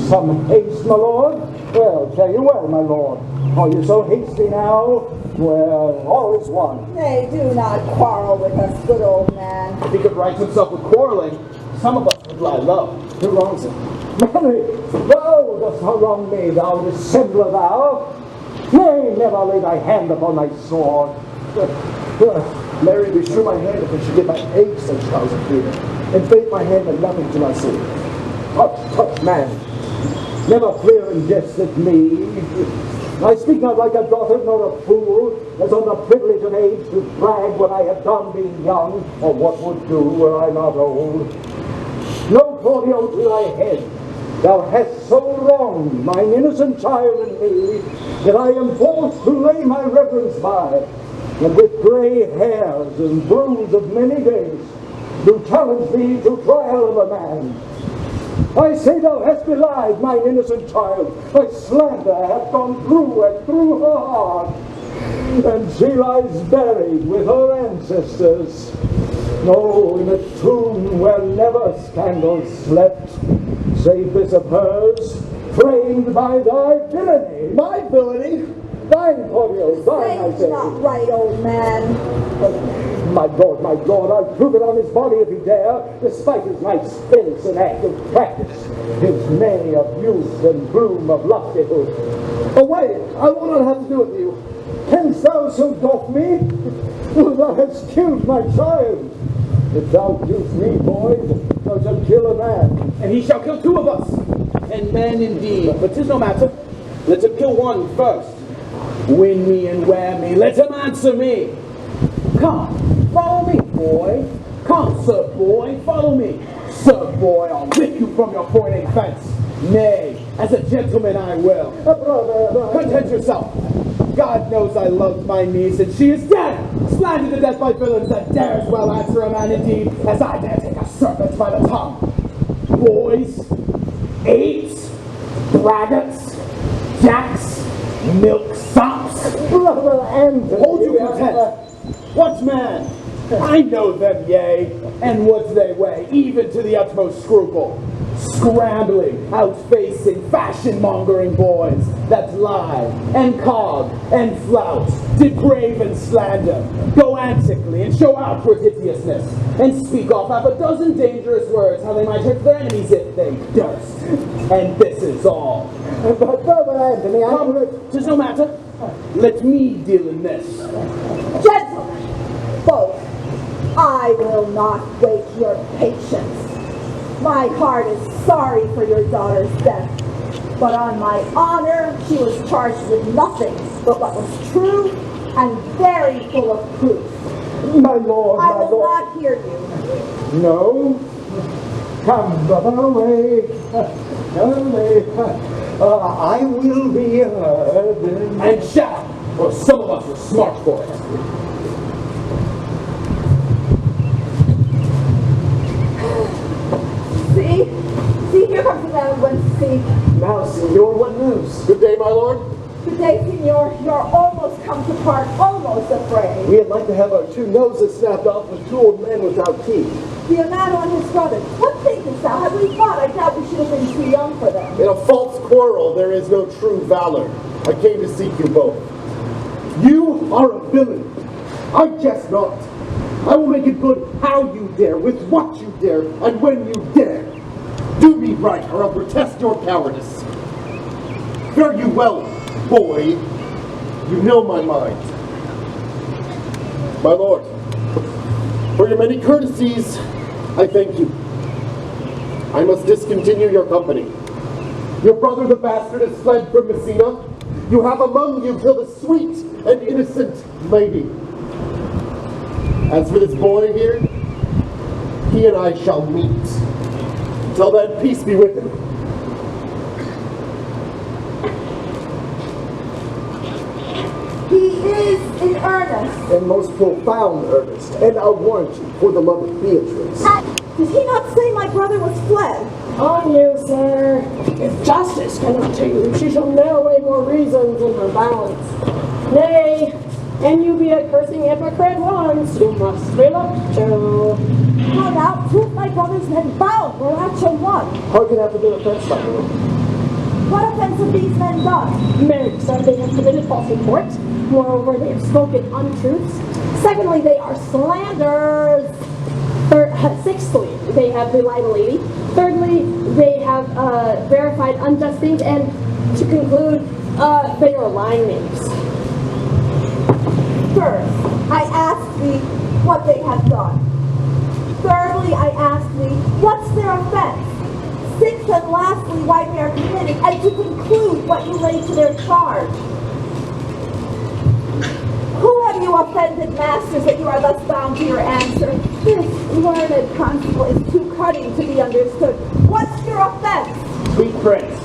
Some haste, my lord? Well, fare you well, my lord. Are you so hasty now? Well, all is one. Nay, do not quarrel with us, good old man. If he could right himself with quarreling, some of us would lie low. Who wrongs him? Mary, thou dost wrong me, thou dissembler thou. Nay, never lay thy hand upon thy sword. Mary, be sure my hand if I should get my age such thousand freedom, and faith my hand and nothing to my soul. Touch, man. Never fleer and jest at me. I speak not like a daughter, nor a fool, as on the privilege of age to brag what I have done being young, or what would do were I not old. No, Claudio, to thy head. Thou hast so wronged mine innocent child and me, that I am forced to lay my reverence by, and with grey hairs and bruise of many days, do challenge thee to trial of a man. I say thou hast belied mine innocent child. Thy slander hath gone through and through her heart, and she lies buried with her ancestors. No, in a tomb where never scandal slept, save this of hers, framed by thy villainy. My villainy? Thine, Claudio, thine, I say. Not right, old man. My Lord, I'll prove it on his body if he dare, despite his nice face and active practice, his May of youth and bloom of lustihood. Away! I will not have to do with you. Canst thou so doff me? Thou hast killed my child. If thou killst me, boy, thou shalt kill a man. And he shall kill two of us. And men indeed, but 'tis no matter. Let him kill one first. Win me and wear me, let him answer me. Come, follow me, boy. Come, sir boy, follow me. Sir boy, I'll whip you from your pointing fence. Nay, as a gentleman I will. Brother. Content yourself. God knows I loved my niece, and she is dead, slandered to death by villains that dare as well answer a man indeed, as I dare take a serpent by the tongue. Boys, apes, braggarts, jacks, milksops. Brother Anthony. Hold you content. What man? I know them, yea, and what they weigh, even to the utmost scruple. Scrambling, outfacing, fashion-mongering boys that lie, and cog, and flout, deprave and slander, go antically and show outward hideousness, and speak off half a dozen dangerous words, how they might hurt their enemies if they durst. And this is all. But Brother Anthony, Come, 'tis no matter. Let me deal in this. Gentlemen, both, I will not wait your patience. My heart is sorry for your daughter's death, but on my honor, she was charged with nothing but what was true and very full of proof. my lord, I my will lord. not hear you. No. Come, brother, away. Away. I will be heard. And shout, or some of us are smart for it. See? See, here comes the man who went to seek. Now, senor, what news? Good day, my lord. Good day, senor. You're almost come to part, almost afraid. We'd like to have our two noses snapped off with two old men without teeth. Leonardo and his brother. What thinkest thou? Had we fought, I doubt we should have been too young for them. In a false quarrel, there is no true valor. I came to seek you both. You are a villain. I guess not. I will make it good how you dare, with what you dare, and when you dare. Do me right, or I'll protest your cowardice. Fare you well, boy. You know my mind. My lord, for your many courtesies, I thank you. I must discontinue your company. Your brother the bastard has fled from Messina. You have among you killed a sweet and innocent lady. As for this boy here, he and I shall meet. Till then, peace be with him. He is in earnest. In most profound earnest, and I'll warrant you, for the love of Beatrice. Did he not say my brother was fled? On you, sir. If justice cannot take you, she shall narrow away more reasons in her balance. Nay, and you be a cursing hypocrite once, you must be looked to. How now, two of my brothers men bound were actual one. Hearken after the offense, my lord. What offense have these men done? Men, sir, they have committed false report. Moreover, they have spoken untruths. Secondly, they are slanders. Sixthly, they have belied a lady. Thirdly, they have verified unjust things. And to conclude, they are lying names. First, I asked thee what they have done. Thirdly, I asked thee, what's their offense? Sixth and lastly, why they are committed, and to conclude what you lay to their charge. Who have you offended, masters, that you are thus bound to your answer? This learned constable is too cunning to be understood. What's your offense? Sweet prince,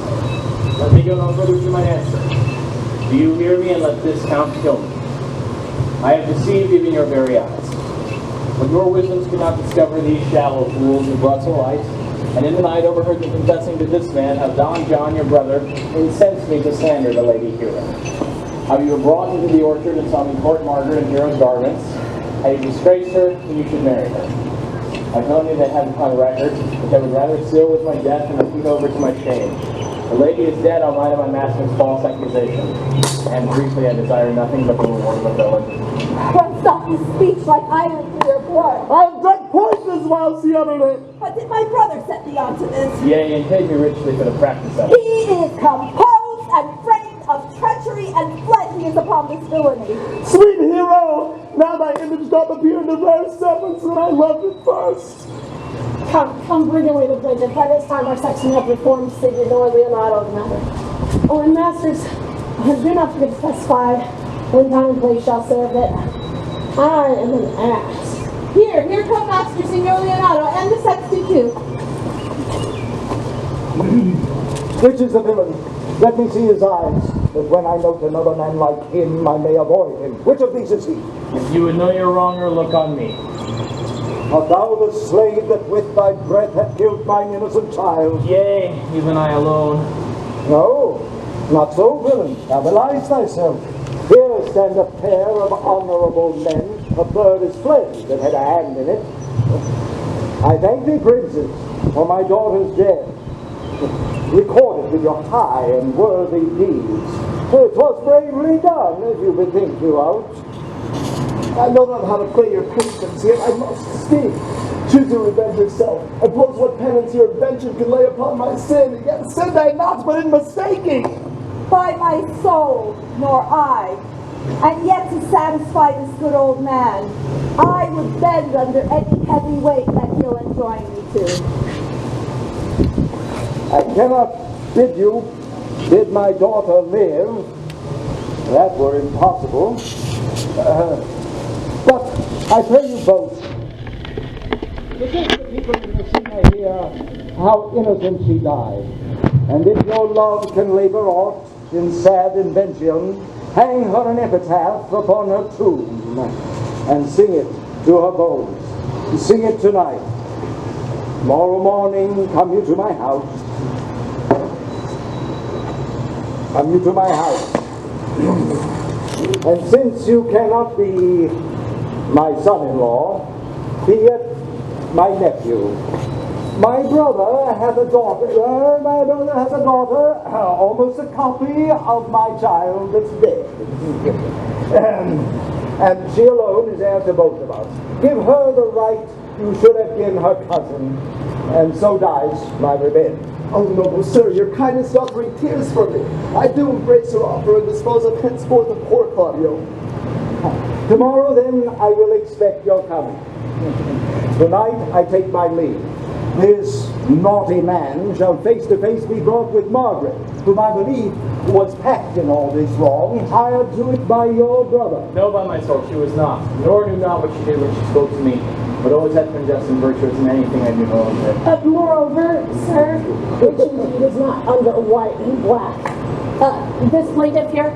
let me go no further to my answer. Do you hear me, and let this count kill me? I have deceived even your very eyes. When your wisdoms could not discover these shallow fools who brought to light, and in the night overheard them confessing to this man how Don John, your brother, incensed me to slander the lady Hero. How you were brought into the orchard and saw me court Margaret in Hero's garments, how you disgraced her, and you should marry her. I told you they had upon record, but they would rather seal with my death than repeat over to my shame. The lady is dead on light of my master's false accusation, and briefly I desire nothing but the reward of a villain. One stop his speech like iron through your blood. I've drank poisons whilst the other day. But did my brother set thee onto this? Yea, and paid me richly for the practice of He it. is composed and framed of treachery, and fled he is upon this villainy. Sweet hero, now thy image doth appear in the rare semblance that I loved at first. Come, bring away the plaintiff. By this time our section have reformed Signor Leonardo's matter. Oh, and masters, do not forget to specify when time and place shall serve that I am an ass. Here come Master Signor Leonardo, and the sexton too. Which is the villain? Let me see his eyes, that when I note another man like him, I may avoid him. Which of these is he? If you would know your wronger, look on me. Art thou the slave that with thy breath hath killed mine innocent child? Yea, even I alone. No, not so, villain. Thou belies thyself. Here stand a pair of honorable men. A bird is fled that had a hand in it. I thank thee, princes, for my daughter's death, recorded with your high and worthy deeds. It was bravely done, if you bethink you out. I know not how to play your patience, yet I must speak. Choose to revenge yourself. Oppose what penance your invention can lay upon my sin. Yet sin I not, but in mistaking. By my soul, nor I. And yet to satisfy this good old man, I would bend under any heavy weight that he'll enjoin me to. I cannot bid my daughter live. That were impossible. But I pray you both, because the people in Messina hear how innocent she died, and if your love can labor aught in sad invention, hang her an epitaph upon her tomb, and sing it to her bones. Sing it tonight. Tomorrow morning, come you to my house. Come you to my house. And since you cannot be my son-in-law, be it my nephew. My brother has a daughter, almost a copy of my child that's dead. And she alone is heir to both of us. Give her the right you should have given her cousin, and so dies my revenge. Oh, noble sir, your kindness doth bring tears from me. I do embrace your offer and dispose of henceforth of poor Claudio. Tomorrow, then, I will expect your coming. Tonight, I take my leave. This naughty man shall face to face be brought with Margaret, whom I believe was packed in all this wrong, hired to it by your brother. No, by my soul, she was not, nor knew not what she did when she spoke to me, but always had been just and virtuous in anything I knew of her. Moreover, sir, which indeed is not under white and black, this plaintiff here,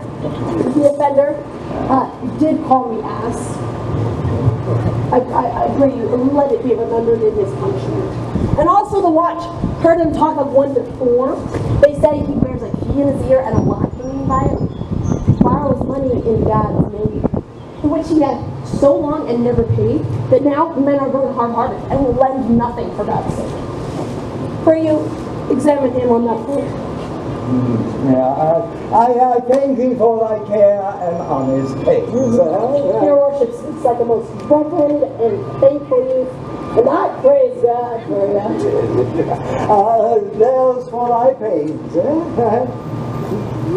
the offender, did call me ass. I pray you, let it be remembered in his punishment. And also the watch heard him talk of 1 to 4. They say he bears a key in his ear and a lock hanging by it. Borrows money in God's name, to which he had so long and never paid, that now men are growing hard-hearted and will lend nothing for God's sake. Pray you, examine him on that point. I thank thee for thy care and honest pains. Your worship speaks like a most reverend and faithful youth, and I praise God for you. There's for thy pains.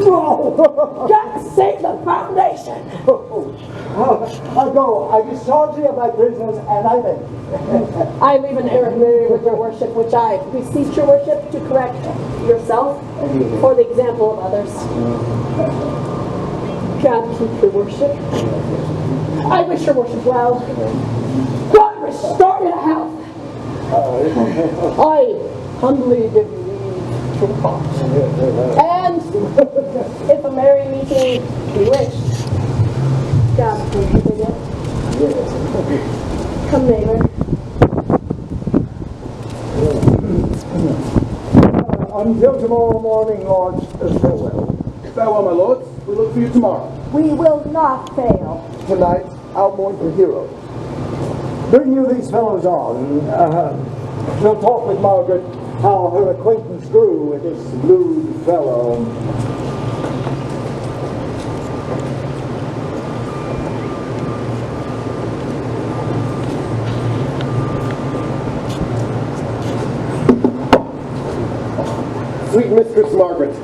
God save the foundation! Go, I discharge thee of thy prisoners, and I thank thee. I leave an error with your worship, which I beseech your worship to correct yourself for the example of others. God keep your worship. I wish your worship well. God restore your health. I humbly give you leave to depart. And if a merry meeting be wished, God forbid it. Come, neighbor. Until tomorrow morning, lords, farewell. Farewell, my lords. We look for you tomorrow. We will not fail. Tonight, I'll mourn for heroes. Bring you these fellows on. We'll talk with Margaret how her acquaintance grew with this lewd fellow. Sweet Mistress Margaret,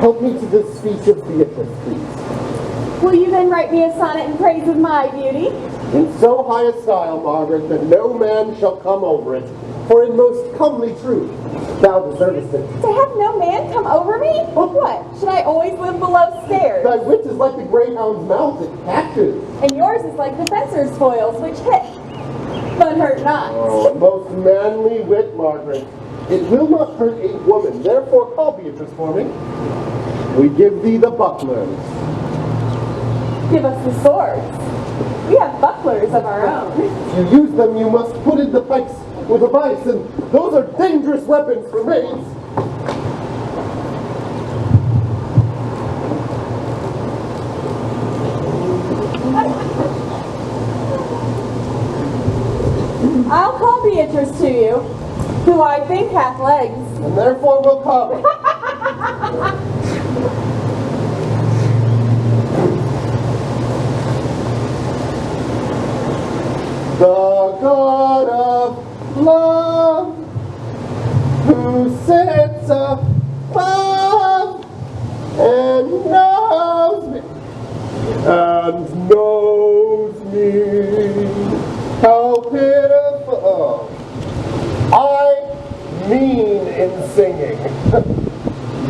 help me to the speech of Beatrice, please. Will you then write me a sonnet in praise of my beauty? In so high a style, Margaret, that no man shall come over it, for in most comely truth thou deservest it. To have no man come over me? What? Should I always live below stairs? Thy wit is like the greyhound's mouth it catches. And yours is like the fencer's foils, which hit, but hurt not. Oh, most manly wit, Margaret. It will not hurt a woman, therefore call Beatrice for me. We give thee the bucklers. Give us the swords. We have bucklers of our own. If you use them, you must put in the pikes with a vice, and those are dangerous weapons for maids. I'll call Beatrice to you, who I think hath legs. And therefore will come. The God of love, who sits above and knows me, how pitiful. I mean in singing,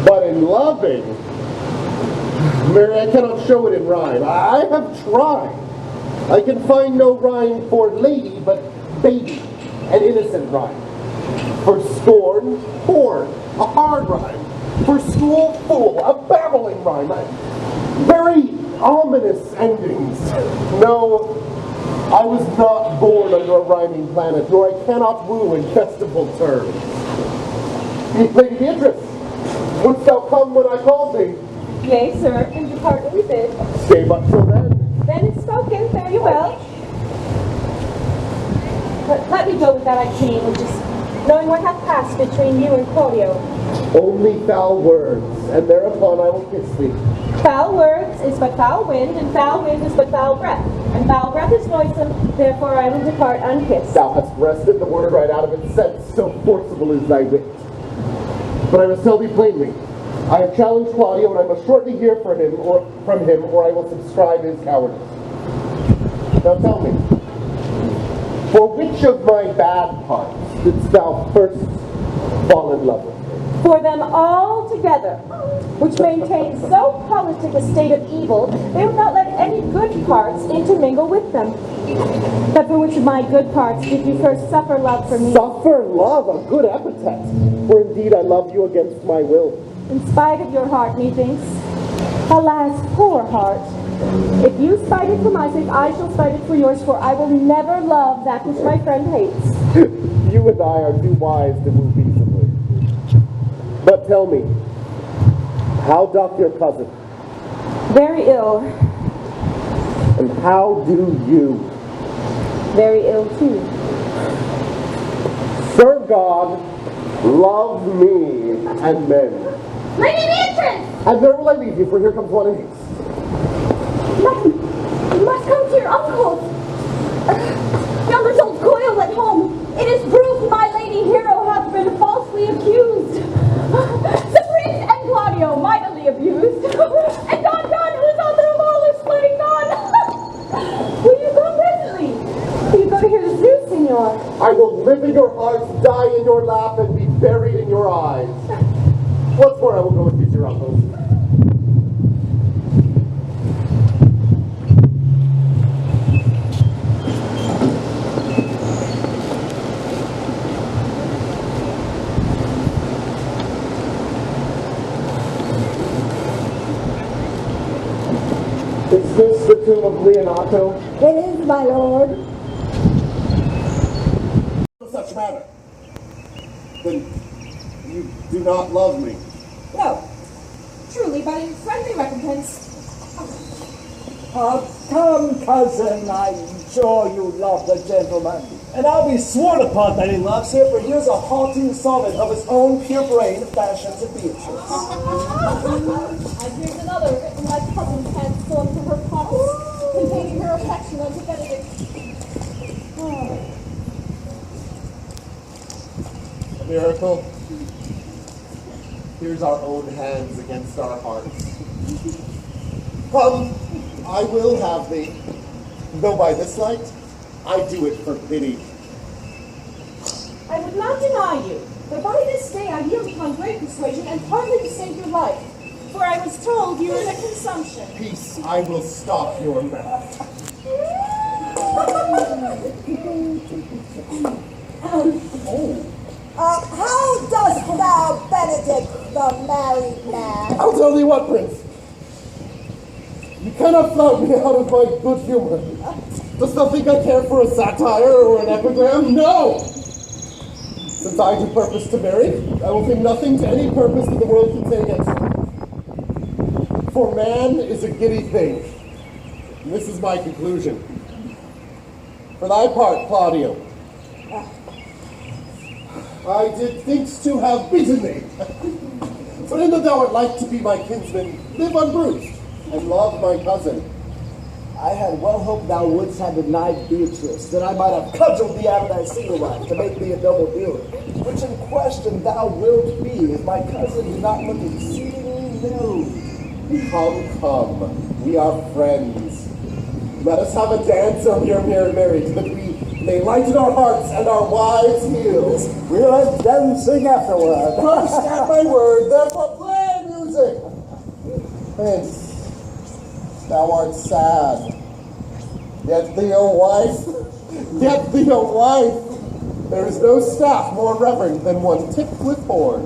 but in loving, Mary, I cannot show it in rhyme. I have tried. I can find no rhyme for lady, but baby, an innocent rhyme. For scorn, born, a hard rhyme. For school, fool, a babbling rhyme. Very ominous endings. No, I was not born under a rhyming planet, nor I cannot woo in festival terms. Lady Beatrice, wouldst thou come when I called thee? Yea, sir, and depart when we bid. Stay but till then. Then it's spoken, fare you well. But let me go with that I came, and just knowing what hath passed between you and Claudio. Only foul words, and thereupon I will kiss thee. Foul words is but foul wind, and foul wind is but foul breath. And foul breath is noisome, therefore I will depart unkissed. Thou hast wrested the word right out of its sense, so forcible is thy wit. But I must tell thee plainly, I have challenged Claudio, and I must shortly hear from him, or I will subscribe his cowardice. Now tell me, for which of my bad parts didst thou first fall in love with? For them all together, which maintain so politic a state of evil, they would not let any good parts intermingle with them. But for which of my good parts did you first suffer love for me? Suffer love, a good epithet, for indeed I loved you against my will. In spite of your heart, methinks. Alas, poor heart. If you spite it for my sake, I shall spite it for yours, for I will never love that which my friend hates. You and I are too wise to move easily. But tell me, how doth your cousin? Very ill. And how do you? Very ill too. Serve God, love me, and men. Lady Beatrice! And where will I leave you, for here comes one in haste. You must come to your uncle's. Yonder's old coil at home. It is proved my lady hero hath been falsely accused. The prince and Claudio mightily abused. And Don, whose author of all is floating gone. Will you go presently? Will you go to hear the zoo, senor? I will live in your hearts, die in your lap, and be buried in your eyes. Once more I will go with you to your uncle's. Is this the tomb of Leonato? It is, my lord. No such matter. Then you do not love me. No, truly, but in friendly recompense. Come, cousin, I'm sure you love the gentleman. And I'll be sworn upon that he loves her, for here's a halting solid of his own pure brain fashions of Beatrice. And here's another written my cousin's hand stolen from her pockets, containing her affection unto Benedict. A miracle. Here's our own hands against our hearts. Come, I will have thee. Though by this light, I do it for pity. I would not deny you, but by this day I yield upon great persuasion and partly to save your life, for I was told you were in a consumption. Peace, I will stop your mouth. How dost thou, Benedict, the married man? I'll tell thee what, Prince. You cannot flout me out of my good humor. Dost thou think I care for a satire or an epigram? No! Since I do purpose to marry, I will think nothing to any purpose that the world can say against me. For man is a giddy thing. And this is my conclusion. For thy part, Claudio, I did thinks to have beaten thee. But in that thou art like to be my kinsman, live unbruised, and love my cousin. I had well hoped thou wouldst have denied Beatrice, that I might have cudgeled thee out of thy single life to make thee a double dealer, which in question thou wilt be, if my cousin do not look exceedingly new. Come, we are friends. Let us have a dance over your marriage, that we may lighten our hearts and our wives' heels. We'll let them sing afterward. Christ at my word, therefore play music. Prince, thou art sad. Get thee a wife. Get thee a wife. There is no staff more reverend than one tipped with horn.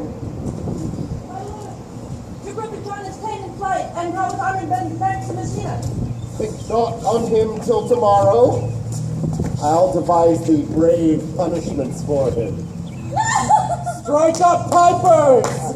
Your brother John is ta'en in flight and brought with honor and back to Messina. Think not on him till tomorrow. I'll devise thee brave punishments for him. Strike up, pipers!